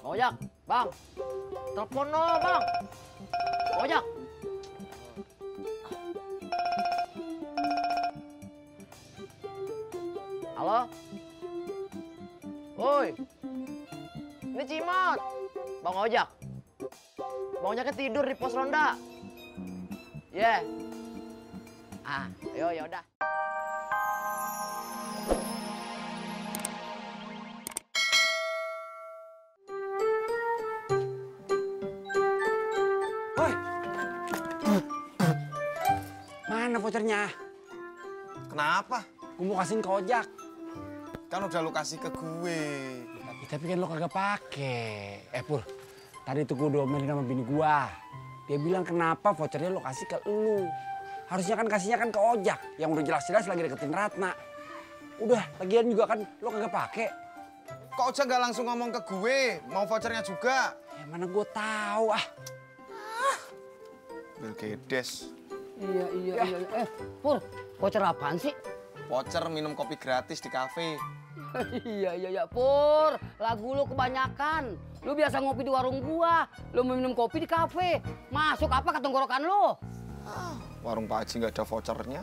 Ojak, bang. Telepon no, bang. Ojak. Halo? Woi. Ini Cimot. Bang Ojak. Bang Ojaknya tidur di pos ronda. Yeah. Yaudah. Woi. Mana vouchernya? Kenapa? Gue mau kasihin ke Ojak. Kan udah lu kasih ke gue. Tapi kan lo kagak pake. Pur, tadi tuh gue diomelin sama bini gua. Dia bilang kenapa vouchernya lo kasih ke lu. Harusnya kan kasihnya kan ke Ojak yang udah jelas-jelas lagi deketin Ratna. Udah, lagian juga kan lo kagak pake. Kok Ojak nggak langsung ngomong ke gue, mau vouchernya juga? Ya mana gue tahu ah. Belgedes. Iya. Pur, voucher apaan sih? Voucher minum kopi gratis di kafe. Iya, Pur. Lagu lu kebanyakan. Lu biasa ngopi di warung gua. Lu mau minum kopi di kafe. Masuk apa ke tenggorokan lu? Warung Pak Haji nggak ada vouchernya.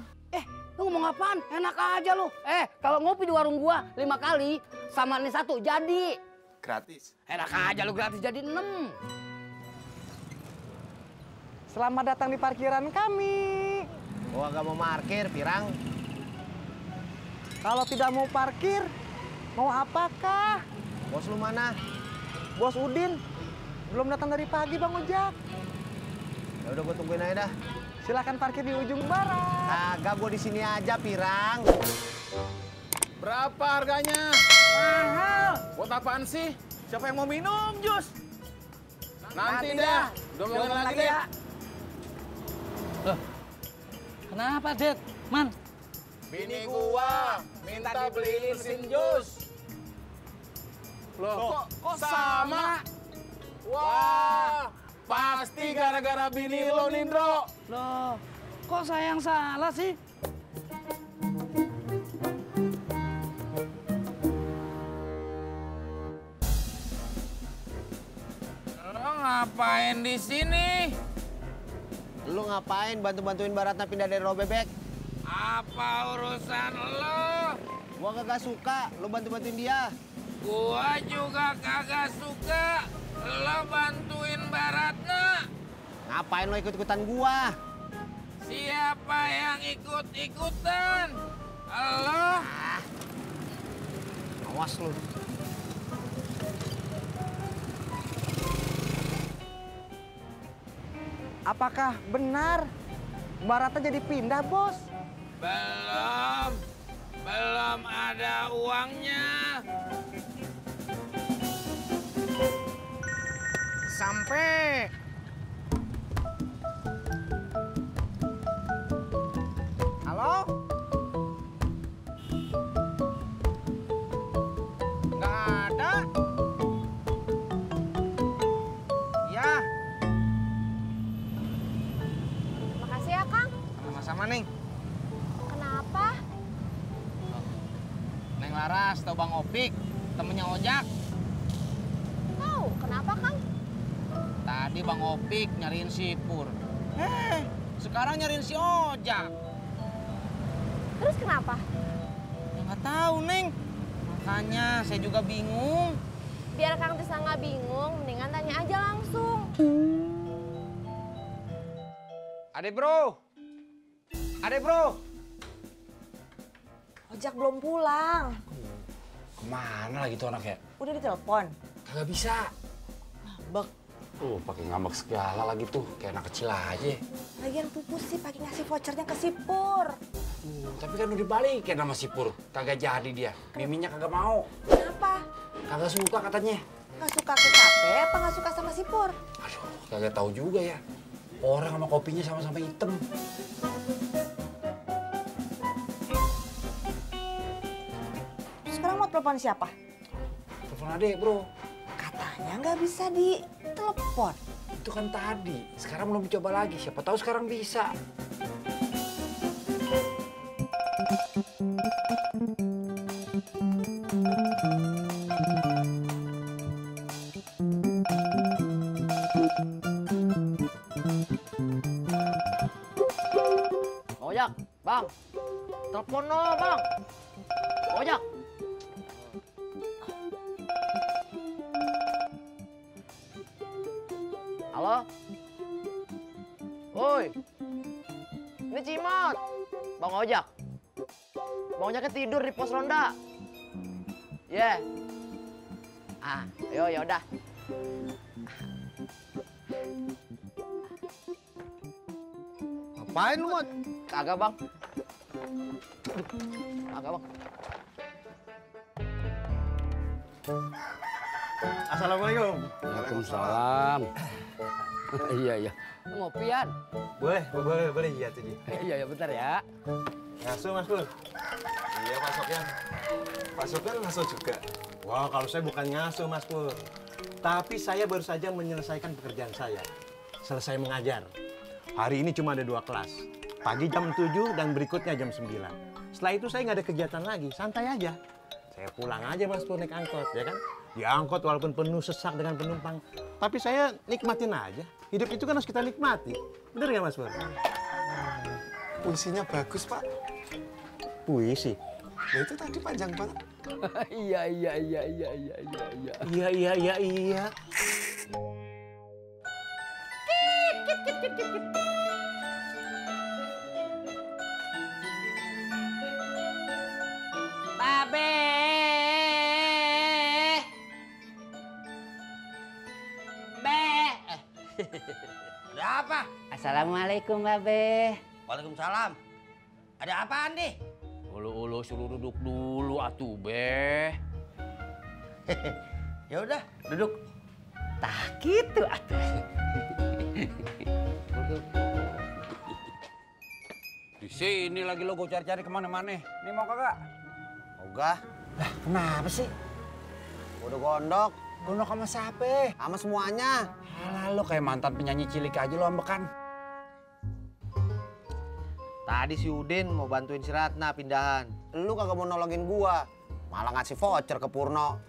Lu ngomong apaan? Enak aja lu. Kalau ngopi di warung gua 5 kali, sama ini 1 jadi. Gratis. Enak aja lu gratis jadi 6. Selamat datang di parkiran kami. Gua gak mau parkir, Pirang. Kalau tidak mau parkir, mau apakah? Bos lu mana? Bos Udin belum datang dari pagi, Bang Ojak. Ya udah gua tungguin aja dah. Silakan parkir di ujung barat. Kagak, gua di sini aja, Pirang. Berapa harganya? Mahal. Buat apaan sih? Siapa yang mau minum jus? Nanti dah. Domongin lagi deh. Kenapa, Det? Man, Bini gua minta dibeliin sin jus. Loh, kok sama? Wah, pasti gara-gara bini lo, Nindro. loh, kok saya yang salah sih? Lo ngapain di sini? Lu ngapain bantu-bantuin Baratna pindah dari Rawa Bebek? Apa urusan lo? Gua kagak suka lu bantu-bantuin dia. Gua juga kagak suka lo bantuin Baratna. Ngapain lu ikut-ikutan gua? Siapa yang ikut-ikutan? Lo? Awas lu. Apakah benar Baratna jadi pindah, Bos? Belum ada uangnya. Sampai. Halo? Nggak ada. Ya, Makasih ya, Kang. Sama-sama, Neng. Kenapa? Neng Laras atau Bang Opik, temennya Ojak. Tahu, kenapa, Kang? Tadi Bang Opik nyariin si Pur. Sekarang nyariin si Ojak. Terus kenapa? Ya nggak tahu, Neng. Makanya saya juga bingung. Biar Kang Tisna nggak bingung, mendingan tanya aja langsung. Adek bro. Ojak belum pulang. Kemana lagi tuh anaknya? Udah ditelepon. Kagak bisa. Ngambek. Pakai ngambek segala lagi tuh, kayak anak kecil aja. Lagian pupus sih pakai ngasih vouchernya ke si Pur. Tapi kan udah dibalikin sama si Pur. Kagak jadi dia. Miminya kagak mau. Kenapa? Kagak suka katanya. Nggak suka ke kafe apa nggak suka sama si Pur? Aduh, kagak tahu juga ya. Orang sama kopinya sama-sama hitam. Sekarang mau telepon siapa? Telepon adek bro. Katanya nggak bisa ditelepon. Itu kan tadi. Sekarang belum coba lagi. Siapa tahu sekarang bisa. Ojak, bang. Telepon no, bang. Ojak. Halo? Woi. Ini Cimot. Bang Ojak. Bang Ojaknya tidur di pos ronda. Ya. Yeah. Yo yaudah. Ngapain lu, Mot? Kagak, Bang. Kagak, Bang. Assalamualaikum. Waalaikumsalam. Iya, iya. Ngopian. Boleh iya tuh, Ji. Iya, bentar ya. Ngasuh, Mas Pur. Iya, Pak Sopyan. Pak Sopyan ngasuh juga. Wah, kalau saya bukan ngasuh, Mas Pur. Tapi saya baru saja menyelesaikan pekerjaan saya. Selesai mengajar. Hari ini cuma ada 2 kelas. Pagi jam 7 dan berikutnya jam 9. Setelah itu saya nggak ada kegiatan lagi, santai aja. Saya pulang aja, Mas Pur, naik angkot, ya kan? Di angkot walaupun penuh sesak dengan penumpang. Tapi saya nikmatin aja. Hidup itu kan harus kita nikmati. Bener nggak, Mas Pur? Puisinya bagus, Pak. Puisi? Nah, itu tadi panjang banget. Iya. Iya. Babe. Ada apa? Assalamualaikum, Babe. Waalaikumsalam. Ada apaan nih? Ulu suruh duduk dulu atuh, Be. Ya udah, duduk. Tah gitu atuh. Di sini lagi lo gue cari-cari kemana-mana. Nih mau kagak? Ogah. Lah kenapa sih? Udah gondok. Gondok sama siapa? Sama semuanya. Alah lo kayak mantan penyanyi cilik aja lo ambekan. Tadi si Udin mau bantuin si Ratna pindahan. Lu kagak mau nolongin gua. Malah ngasih voucher ke Purno.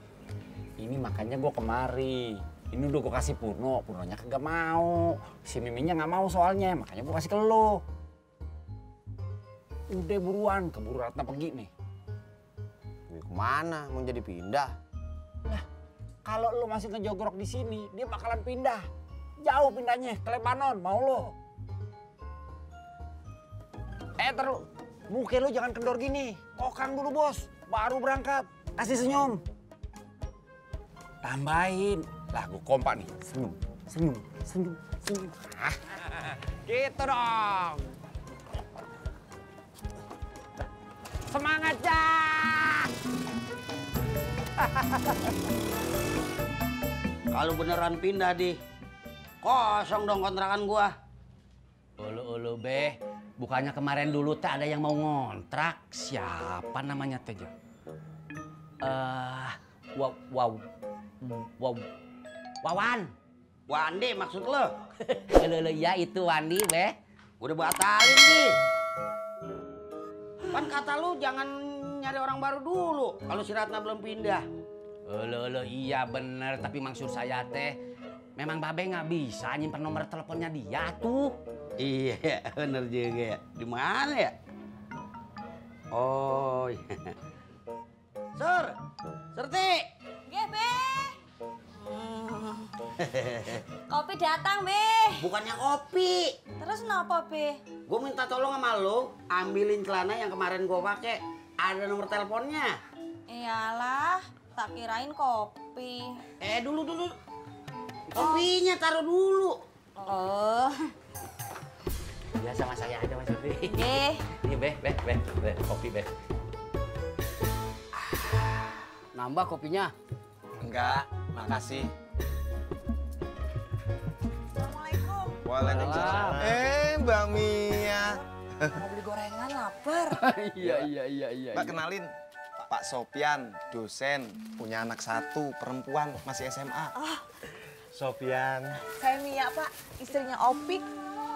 Ini makanya gue kemari. Ini udah gue kasih Purno. Purnonya kagak mau. Si Miminya nggak mau soalnya. Makanya gue kasih ke lo. Udah buruan. Keburu Ratna pergi nih. Ini kemana? Mau jadi pindah? Lah, kalau lo masih ngejogrok di sini, dia bakalan pindah. Jauh pindahnya ke Lebanon. Mau lo? Terus, muka lo jangan kendor gini. Kokang dulu, Bos. Baru berangkat. Kasih senyum. Tambahin. Lah, gue kompak nih. Senyum. Gitu dong. Semangat, Jack! Kalau beneran pindah di kosong dong kontrakan gua. Ulu, Be. Bukannya kemarin dulu teh ada yang mau ngontrak. Siapa namanya teh, Jo? Wawan. Wandi maksud lo? Ya itu Wandi, Be. Udah batalin nih. Kan kata lu jangan nyari orang baru dulu kalau si Ratna belum pindah. Iya bener, tapi maksud saya teh memang Babe nggak bisa nyimpen nomor teleponnya dia tuh. Iya, bener juga ya. Di mana ya? Oh, iya. Surti. Nggih, Be. Kopi datang, Be. Bukannya kopi. Terus kenapa, Be? Gue minta tolong sama lo, ambilin celana yang kemarin gue pakai. Ada nomor teleponnya. Iyalah, tak kirain kopi. Dulu. Kopinya taruh dulu. Oh. Ya sama saya aja Mas Surti. Nggih. Ini Be, kopi Be. Nambah kopinya? Enggak, makasih. Assalamualaikum. Waalaikumsalam. Mbak Mia. Mau beli gorengan, lapar. Iya. Mbak kenalin, Pak Sopyan, dosen, punya anak 1, perempuan, masih SMA. Sopyan. Saya Mia, Pak. Istrinya Opik.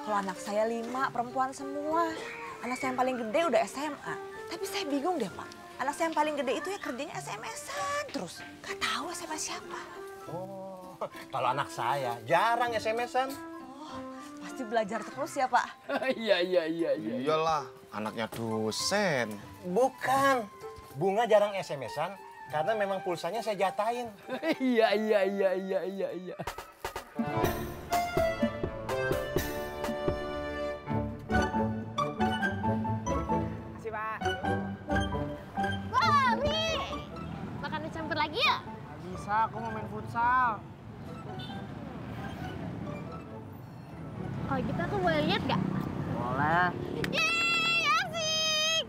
Kalau anak saya 5, perempuan semua. Anak saya yang paling gede udah SMA. Tapi saya bingung deh, Pak. Anak saya yang paling gede itu ya kerjanya SMS-an terus. Gak tahu SMS siapa. Oh, kalau anak saya jarang SMS-an. Oh, pasti belajar terus ya, Pak? Iya. Iyalah, anaknya dosen. Bukan. Bunga jarang SMS-an karena memang pulsanya saya jatahin. Iya. Makasih, Pak. Bobby! Makan dicampur lagi ya? Nggak bisa, aku mau main futsal. Kalau gitu aku boleh lihat gak? Boleh. Yeay, asik!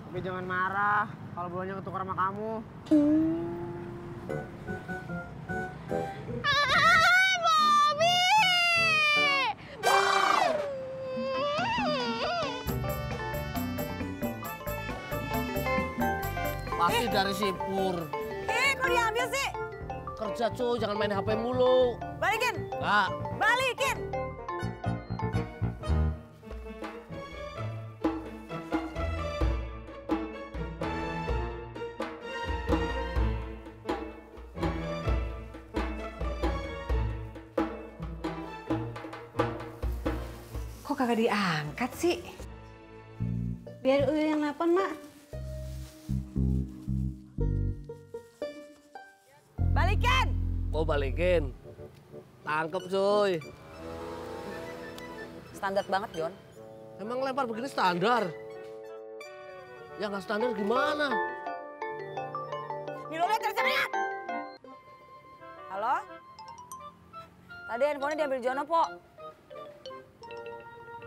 Tapi jangan marah kalau bolanya ketukar sama kamu. Bobby! Pasti dari si Pur. Kok diambil sih? Kerja cuy, jangan main HP mulu. Balikin! Nggak. Balikin! Kok kagak diangkat sih? Biar Uyu yang nelfon, Mak. Balikin! Mau balikin. Tangkep cuy. Standar banget, Jon. Emang lempar begini standar? Ya nggak standar gimana? Nih lo lihat dari sana lihat. Halo? Tadi handphonenya diambil Jono, Po.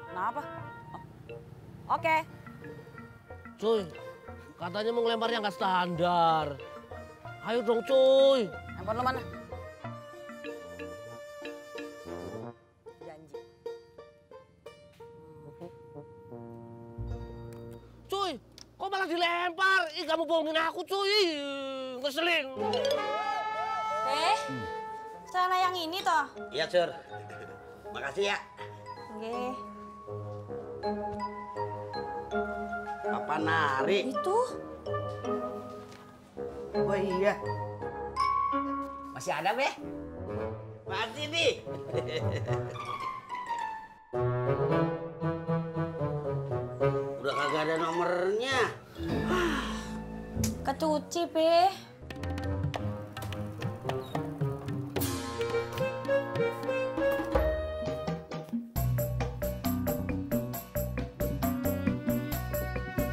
Kenapa? Oh. Oke. Cuy, katanya mau ngelempar yang nggak standar. Ayo dong cuy. Handphone lo mana? Janji. Cuy, kok malah dilempar? Ih, kamu bohongin aku cuy. Ih, ngeselin. Celana yang ini toh? Iya, Sur. Makasih ya. Oke. Papa nari. Itu? Oh iya. Masih ada, Be? Masih nih. Udah kagak ada nomornya. Kecuci, Pe.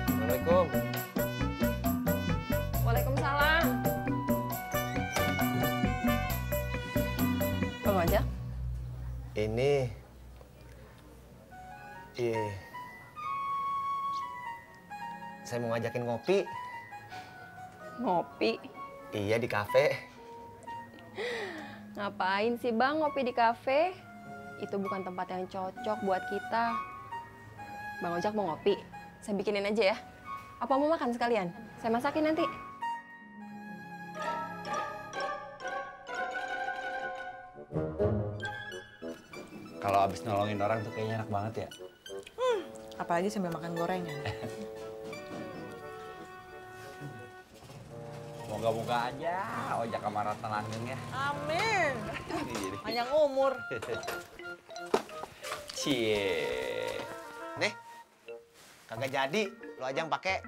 Assalamualaikum. Waalaikumsalam. Bang ojek? Ini... saya mau ngajakin ngopi. Ngopi? Iya, di kafe. Ngapain sih Bang ngopi di kafe? Itu bukan tempat yang cocok buat kita. Bang Ojak mau ngopi? Saya bikinin aja ya. Apa mau makan sekalian? Saya masakin nanti. Kalau abis nolongin orang tuh kayaknya enak banget ya. Apalagi sambil makan gorengan. Moga-moga aja ojek sama Ratna langgeng ya. Amin. Panjang umur. Cie. Nih, kagak jadi. Lo aja yang pakai.